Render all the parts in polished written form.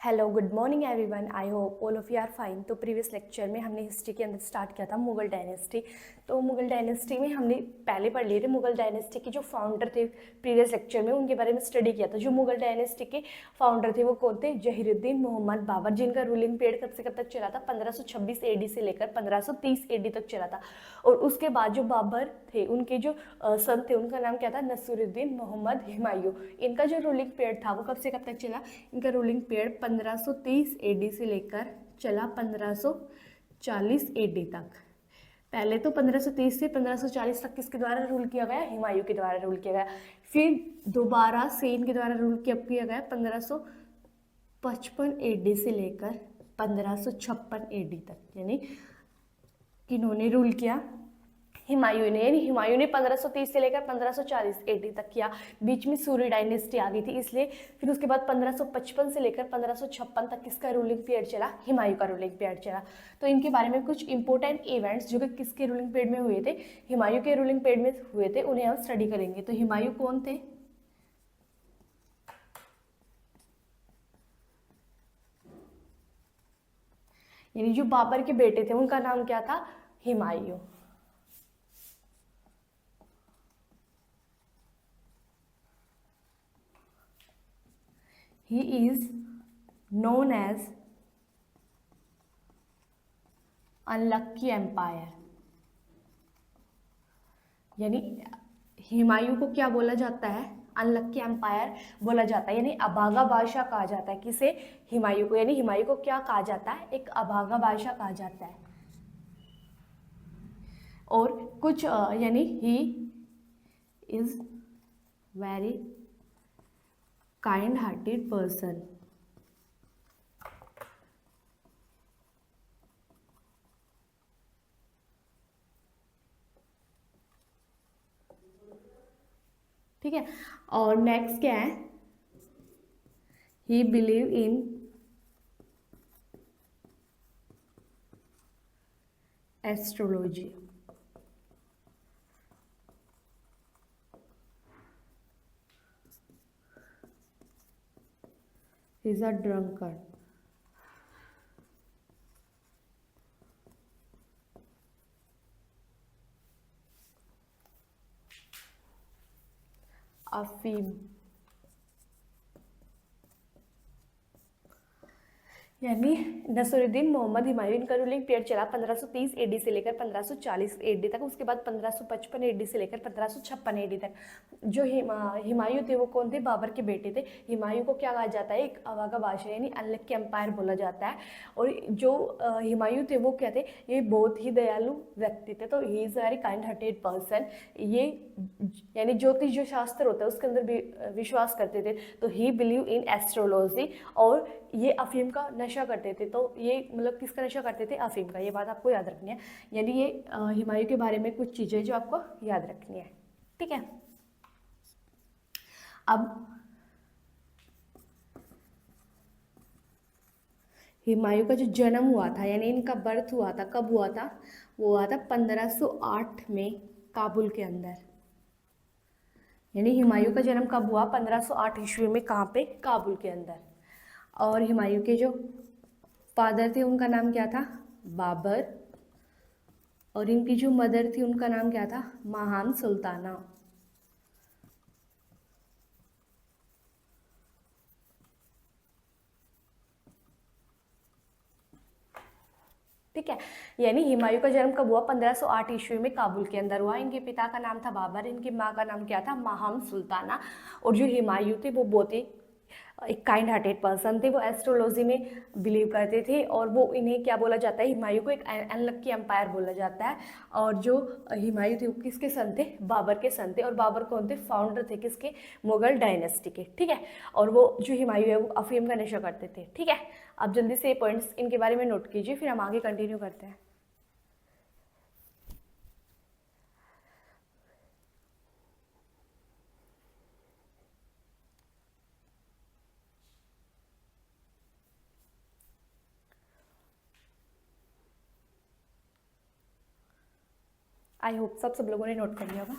Hello good morning everyone, I hope all of you are fine. तो previous lecture में हमने history के अंदर स्टार्ट किया था मुगल डायनेस्टी। तो मुगल डायनेस्टी में हमने पहले पढ़ लिए थे मुगल डायनेस्टी के जो फाउंडर थे। प्रीवियस लेक्चर में उनके बारे में स्टडी किया था। जो मुगल डायनेस्टी के फाउंडर थे वो कौन थे? जहीरुद्दीन मोहम्मद बाबर, जिनका रूलिंग पीरियड कब से कब तक चला था? 1526 एडी से लेकर 1530 एडी तक चला था। और उसके बाद जो बाबर थे उनके जो सन थे उनका नाम क्या था? नसीरुद्दीन मोहम्मद हुमायूं। इनका जो रूलिंग पीरियड था वो कब से कब तक चला? इनका रूलिंग पीरियड 1530 एडी से लेकर चला 1540 एडी तक। पहले तो 1530 से 1540 तक किसके द्वारा रूल किया गया? हुमायूं के द्वारा रूल किया गया। फिर दोबारा से इनके द्वारा रूल किया गया 1555 एडी से लेकर 1556 एडी तक। यानी किन्होंने रूल किया? हुमायूं ने। यानी हुमायूं ने 1530 से लेकर 1540 एडी तक किया। बीच में सूर्य डायनेस्टी आ गई थी इसलिए फिर उसके बाद 1555 से लेकर 1556 तक किसका रूलिंग पीरियड चला? हुमायूं का रूलिंग पीरियड चला। तो इनके बारे में कुछ इंपॉर्टेंट इवेंट्स जो कि किसके रूलिंग पीरियड में हुए थे? हुमायूं के रूलिंग पीरियड में हुए थे, उन्हें हम स्टडी करेंगे। तो हुमायूं कौन थे? यानी जो बाबर के बेटे थे उनका नाम क्या था? Humayun. He is known as unlucky empire. यानी हुमायूं को क्या बोला जाता है? अनलक्की एम्पायर बोला जाता है। यानी अभागा बादशाह कहा जाता है। किसे? हुमायूं को। यानी हुमायूं को क्या कहा जाता है? एक अभागा बादशाह कहा जाता है। और कुछ यानी he is very kind hearted person. ठीक है। और नेक्स्ट क्या है? ही believe in astrology. He is a drunkard. अफीम। यानी नसीरुद्दीन मोहम्मद हुमायूं, इनका रूलिंग पीरियड चला 1530 एडी से लेकर 1540 एडी तक। उसके बाद 1555 एडी से लेकर 1556 एडी तक। जो हुमायूं थे वो कौन थे? बाबर के बेटे थे। हुमायूं को क्या कहा जाता है? एक अवागा बादशाह यानी अनलक्की एम्पायर बोला जाता है। और जो हुमायूं थे वो क्या थे? ये बहुत ही दयालु व्यक्ति थे। तो he is very kind hearted person. ये यानी ज्योतिष जो शास्त्र होता है उसके अंदर भी विश्वास करते थे। तो ही बिलीव इन एस्ट्रोलॉजी। और ये अफीम का नशा करते थे। तो ये मतलब किसका नशा करते थे? अफीम का। ये बात आपको याद रखनी है। यानी ये हुमायूं के बारे में कुछ चीज़ें जो आपको याद रखनी है। ठीक है। अब हुमायूं का जो जन्म हुआ था यानी इनका बर्थ हुआ था, कब हुआ था? वो हुआ था 1508 में काबुल के अंदर। यानी हुमायूं का जन्म कब हुआ? 1508 ईस्वी में। कहाँ पे? काबुल के अंदर। और हुमायूं के जो फादर थे उनका नाम क्या था? बाबर। और इनकी जो मदर थी उनका नाम क्या था? महान सुल्ताना। ठीक है। यानी हुमायूं का जन्म कब हुआ? 1508 ईस्वी में काबुल के अंदर हुआ। इनके पिता का नाम था बाबर, इनकी माँ का नाम क्या था? महाम सुल्ताना। और जो हुमायूं थे वो बहुत ही एक काइंड हार्टेड पर्सन थे। वो एस्ट्रोलॉजी में बिलीव करते थे। और वो इन्हें क्या बोला जाता है? हुमायूं को एक अनलक्की एम्पायर बोला जाता है। और जो हुमायूं थे वो किसके सन थे? बाबर के सन थे। और बाबर कौन थे? फाउंडर थे किसके? मुगल डायनेस्टी के। ठीक है। और वो जो हुमायूं है वो अफीम का नशा करते थे। ठीक है। अब जल्दी से पॉइंट्स इनके बारे में नोट कीजिए, फिर हम आगे कंटिन्यू करते हैं। आई होप सब लोगों ने नोट कर लिया होगा।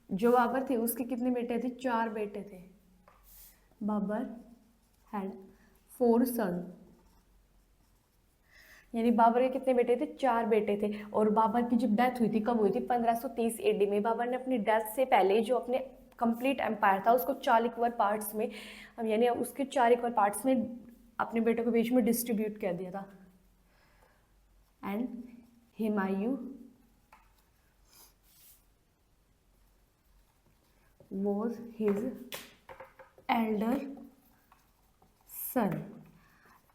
जो बाबर थे उसके कितने बेटे थे? 4 बेटे थे। बाबर हैड 4 सन, यानी बाबर के कितने बेटे थे? 4 बेटे थे। और बाबर की जब डेथ हुई थी, कब हुई थी? 1530 एडी में। बाबर ने अपनी डेथ से पहले जो अपने कंप्लीट एम्पायर था उसको 4 इक्वल पार्ट्स में, यानी उसके 4 इक्वल पार्ट्स में अपने बेटों के बीच में डिस्ट्रीब्यूट कर दिया था। And Humayun was his elder son,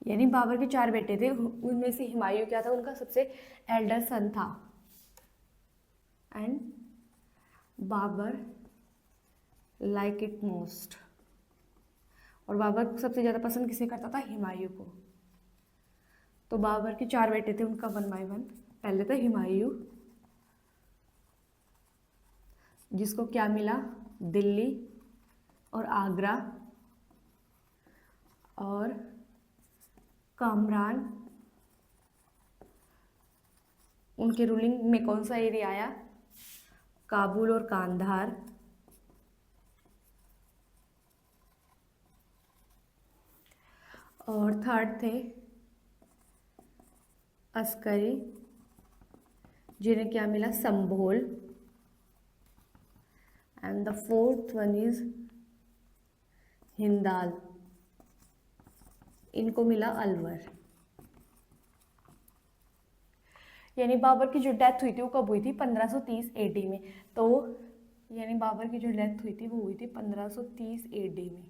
यानी बाबर के 4 बेटे थे, उनमें से हुमायूं क्या था? उनका सबसे एल्डर सन था। And Babur like it most, और बाबर सबसे ज़्यादा पसंद किसे करता था? हुमायूं को। तो बाबर के 4 बेटे थे, उनका 1 बाय 1। पहले था हुमायूं, जिसको क्या मिला? दिल्ली और आगरा और कामरान। उनके रूलिंग में कौन सा एरिया आया? काबुल और कांधार। और थर्ड थे अस्करी, जिन्हें क्या मिला? Sambhal. And the fourth one is Hindal, इनको मिला अलवर। यानी बाबर की जो डेथ हुई थी वो कब हुई थी? 1530 एडी में। तो यानी बाबर की जो डेथ हुई थी वो हुई थी 1530 एडी में।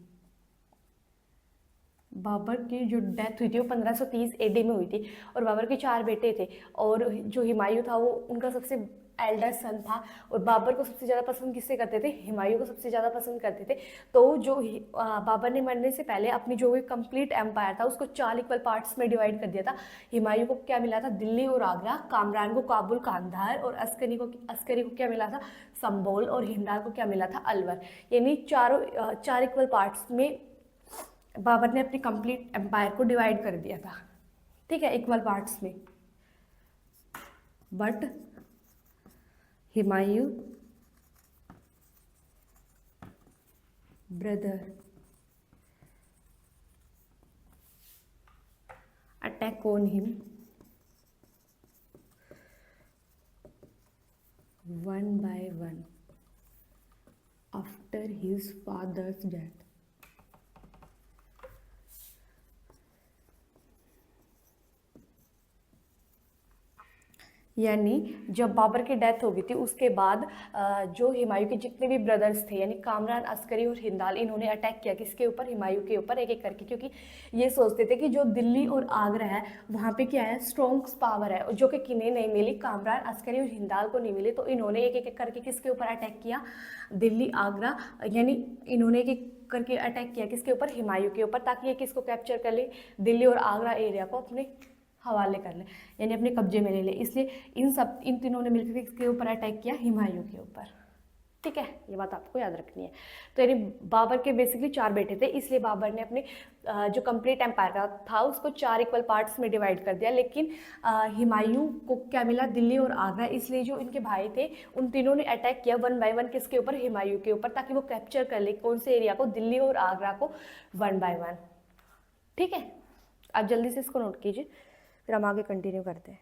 बाबर की जो डेथ हुई थी वो 1530 एडी में हुई थी। और बाबर के 4 बेटे थे, और जो हुमायूं था वो उनका सबसे एल्डर सन था। और बाबर को सबसे ज़्यादा पसंद किससे करते थे? हुमायूं को सबसे ज़्यादा पसंद करते थे। तो जो बाबर ने मरने से पहले अपनी जो कंप्लीट एम्पायर था उसको 4 इक्वल पार्ट्स में डिवाइड कर दिया था। हुमायूं को क्या मिला था? दिल्ली और आगरा। कामरान को काबुल कांधार। और अस्करी को क्या मिला था? संभोल। और हिंदाल को क्या मिला था? अलवर। यानी 4 इक्वल पार्ट्स में बाबर ने अपनी कंप्लीट एम्पायर को डिवाइड कर दिया था, ठीक है, इक्वल पार्ट्स में। But Humayun brother attack on him 1 by 1 after his father's death. यानी जब बाबर की डेथ हो गई थी उसके बाद जो हुमायूं के जितने भी ब्रदर्स थे, यानी कामरान, अस्करी और हिंदाल, इन्होंने अटैक किया किसके ऊपर? हुमायूं के ऊपर, एक एक करके। क्योंकि ये सोचते थे कि जो दिल्ली और आगरा है वहाँ पे क्या है? स्ट्रॉन्ग पावर है, जो कि किन्हें नहीं मिली? कामरान, अस्करी और हिंदाल को नहीं मिली। तो इन्होंने एक एक करके किसके ऊपर अटैक किया? दिल्ली, आगरा, यानी इन्होंने एक एक करके अटैक किया किसके ऊपर? हुमायूं के ऊपर, ताकि ये किसको कैप्चर कर ले? दिल्ली और आगरा एरिया को अपने हवाले कर ले, यानी अपने कब्जे में ले ले। इसलिए इन तीनों ने मिलकर किसके ऊपर अटैक किया? हुमायूं के ऊपर, ठीक है। ये बात आपको याद रखनी है। तो यानी बाबर के बेसिकली 4 बेटे थे, इसलिए बाबर ने अपने जो कंप्लीट एम्पायर था उसको 4 इक्वल पार्ट्स में डिवाइड कर दिया। लेकिन हुमायूं को क्या मिला? दिल्ली और आगरा। इसलिए जो इनके भाई थे उन तीनों ने अटैक किया 1 by 1 किसके ऊपर? हुमायूं के ऊपर, ताकि वो कैप्चर कर ले कौन से एरिया को? दिल्ली और आगरा को 1 by 1, ठीक है। आप जल्दी से इसको नोट कीजिए, फिर हम आगे कंटिन्यू करते हैं।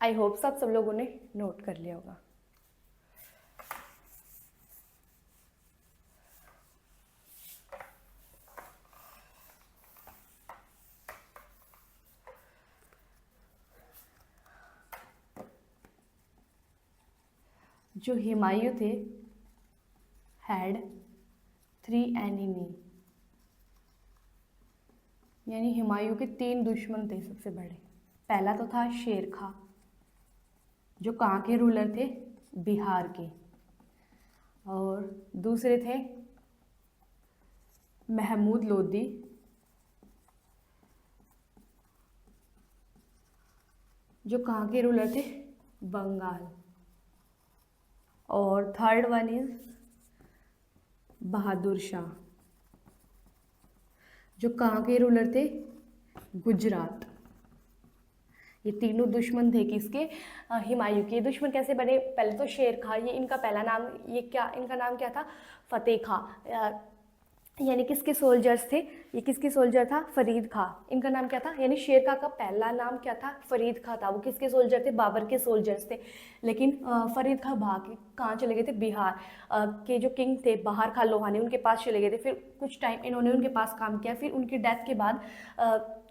आई होप सब लोगों ने नोट कर लिया होगा। जो हुमायूं थे हैड 3 एनिमी, यानी हुमायूं के 3 दुश्मन थे सबसे बड़े। पहला तो था शेर खां, जो कहाँ के रूलर थे? बिहार के। और दूसरे थे महमूद लोदी, जो कहाँ के रूलर थे, बंगाल। और third one is Bahadur Shah, जो कहाँ के रूलर थे, गुजरात। ये तीनों दुश्मन थे किसके, हुमायूं के। दुश्मन कैसे बने, पहले तो शेर खां, ये इनका पहला नाम, ये क्या इनका नाम क्या था, फतेह खां। यानी किसके सोल्जर्स थे, ये किसके सोल्जर था, फरीद खां। इनका नाम क्या था, यानी शेर खां का पहला नाम क्या था, फरीद खां था। वो किसके सोल्जर थे, बाबर के सोल्जर्स थे। लेकिन फरीद खां भाग कहाँ चले गए थे, बिहार के जो किंग थे बहार खां लोहानी, उनके पास चले गए थे। फिर कुछ टाइम इन्होंने उनके पास काम किया। फिर उनकी डेथ के बाद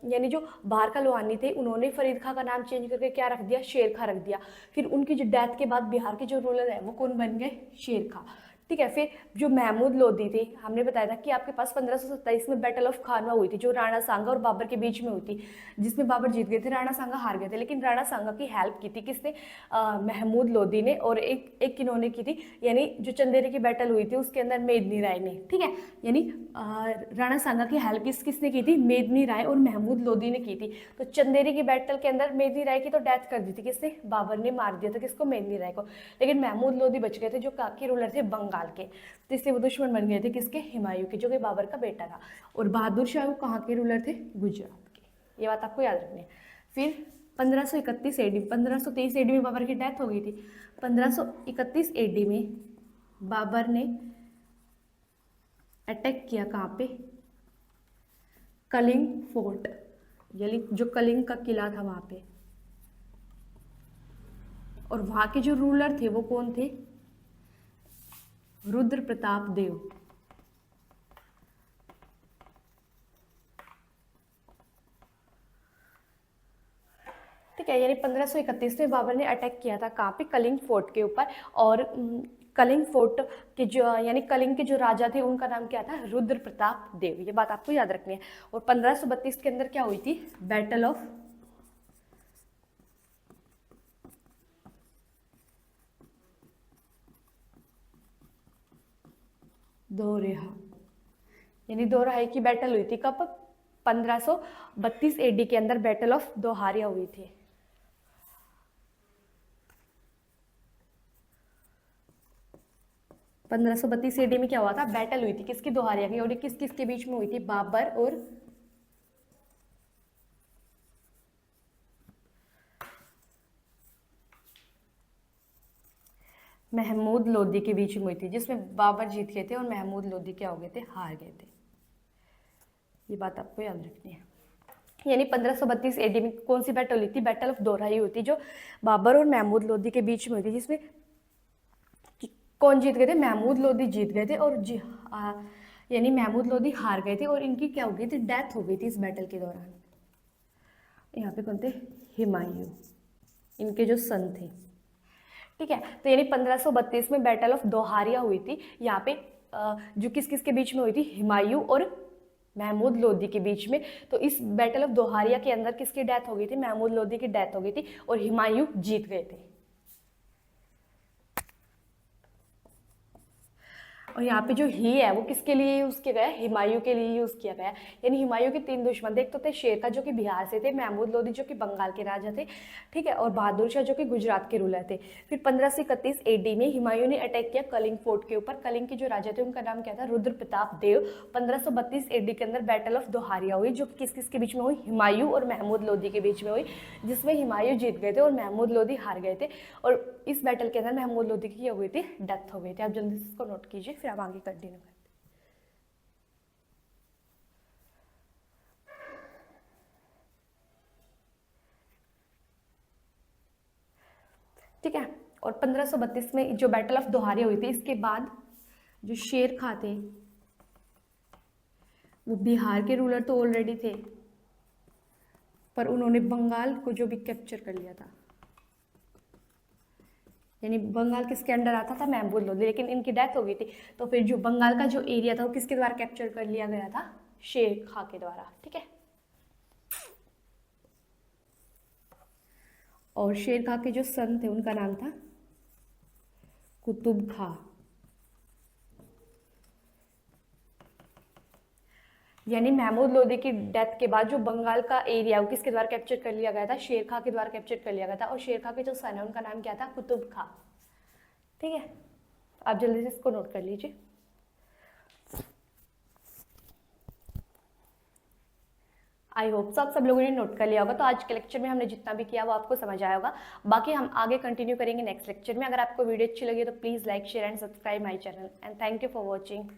यानी जो बहार खां लोहानी थे, उन्होंने फरीद खां का नाम चेंज करके क्या रख दिया, शेर खां रख दिया। फिर उनकी जो डेथ के बाद बिहार के जो रूलर है वो कौन बन गए, शेर खां। ठीक है। फिर जो महमूद लोदी थे, हमने बताया था कि आपके पास 1527 में बैटल ऑफ खानवा हुई थी, जो राणा सांगा और बाबर के बीच में हुई थी, जिसमें बाबर जीत गए थे, राणा सांगा हार गए थे। लेकिन राणा सांगा की हेल्प की थी किसने, महमूद लोदी ने। और एक इन्होंने की थी, यानी जो चंदेरी की बैटल हुई थी उसके अंदर मेदनी राय ने। ठीक है, यानी राणा सांगा की हेल्प किसने की थी, मेदनी राय और महमूद लोदी ने की थी। तो चंदेरी की बैटल के अंदर मेदनी राय की तो डेथ कर दी थी किसने, बाबर ने मार दिया था किसको, मेदनी राय को। लेकिन महमूद लोदी बच गए थे, जो काकी रूलर थे बंगाल के। तो इससे वो दुश्मन बन गए थे किसके, हुमायूं के, जो कि बाबर का बेटा था। और बहादुर शाह वो कहाँ के रूलर थे, गुजरात के। ये बात आपको याद रखनी है। फिर 1531 एडी, 1523 एडी में बाबर की डेथ हो गई थी। 1531 एडी में बाबर ने अटैक किया कहाँ पे, कलिंग फोर्ट, यानी जो कलिंग का किला था वहां पे। और वहां के जो रूलर थे वो कौन थे, रुद्र प्रताप देव। ठीक है, यानी 1531 में बाबर ने अटैक किया था कहाँ पे, कलिंग फोर्ट के ऊपर। और कलिंग फोर्ट के जो, यानी कलिंग के जो राजा थे उनका नाम क्या था, रुद्र प्रताप देव। ये बात आपको याद रखनी है। और 1532 के अंदर क्या हुई थी, बैटल ऑफ दोरहा, यानी दोरहाई की बैटल हुई थी कब, 1532 एडी के अंदर बैटल ऑफ दोहारिया हुई थी। पंद्रह सौ 32 एडी में क्या हुआ था, बैटल हुई थी किसकी, दोहारिया की। और किस किस के बीच में हुई थी, बाबर और महमूद लोदी के बीच में हुई थी, जिसमें बाबर जीत गए थे और महमूद लोदी क्या हो गए थे, हार गए थे। ये बात आपको याद रखनी है। यानी 1532 एडी में कौन सी बैटल हुई थी, बैटल ऑफ दोरहाई हुई थी, जो बाबर और महमूद लोदी के बीच में हुई थी, जिसमें कौन जीत गए थे, महमूद लोदी जीत गए थे। और यानी महमूद लोदी हार गए थे और इनकी क्या हो गई थी, डेथ हो गई थी इस बैटल के दौरान। यहाँ पे कौन थे, हुमायूं, इनके जो सन थे। ठीक है, तो यानी 1532 में बैटल ऑफ दोहारिया हुई थी। यहाँ पे जो किस किस के बीच में हुई थी, हुमायूं और महमूद लोदी के बीच में। तो इस बैटल ऑफ दोहारिया के अंदर किसकी डेथ हो गई थी, महमूद लोदी की डेथ हो गई थी और हुमायूं जीत गए थे। और यहाँ पे जो ही है वो किसके लिए यूज किया गया है, हुमायूं के लिए यूज किया गया है। यानी हुमायूं के तीन दुश्मन थे, एक तो थे शेर खां जो कि बिहार से थे, महमूद लोदी जो कि बंगाल के राजा थे, ठीक है, और बहादुर शाह जो कि गुजरात के रूलर थे। फिर 1531 एडी में हुमायूं ने अटैक किया कलिंग फोर्ट के ऊपर। कलिंग के जो राजा थे उनका नाम क्या था, रुद्र प्रताप देव। 1532 एडी के अंदर बैटल ऑफ दोहारिया हुई, जो किस किस के बीच में हुई, हुमायूं और महमूद लोदी के बीच में हुई, जिसमें हुमायूं जीत गए थे और महमूद लोदी हार गए थे। और इस बैटल के अंदर महमूद लोदी की हो गई थी, डेथ हो गई थी। आप जल्दी से इसको नोट कीजिए, फिर आप आगे कंटिन्यू करते हैं। ठीक है, और 1532 में जो बैटल ऑफ दोहारिया हुई थी, इसके बाद जो शेर खां थे वो बिहार के रूलर तो ऑलरेडी थे, पर उन्होंने बंगाल को जो भी कैप्चर कर लिया था, यानी बंगाल किसके अंडर आता था, महमूद लोदी। लेकिन इनकी डेथ हो गई थी, तो फिर जो बंगाल का जो एरिया था वो किसके द्वारा कैप्चर कर लिया गया था, शेर खां के द्वारा। ठीक है, और शेर खां के जो सन थे उनका नाम था कुतुब खां। यानी महमूद लोदी की डेथ के बाद जो बंगाल का एरिया वो किसके द्वारा कैप्चर कर लिया गया था, शेर खां के द्वारा कैप्चर कर लिया गया था। और शेर खां के जो सन है उनका नाम क्या था, कुतुब खां। ठीक है, आप जल्दी से इसको नोट कर लीजिए। आई होप सब लोगों ने नोट कर लिया होगा। तो आज के लेक्चर में हमने जितना भी किया वो आपको समझ आया होगा। बाकी हम आगे कंटिन्यू करेंगे नेक्स्ट लेक्चर में। अगर आपको वीडियो अच्छी लगी तो please like share and subscribe my channel and thank you for watching.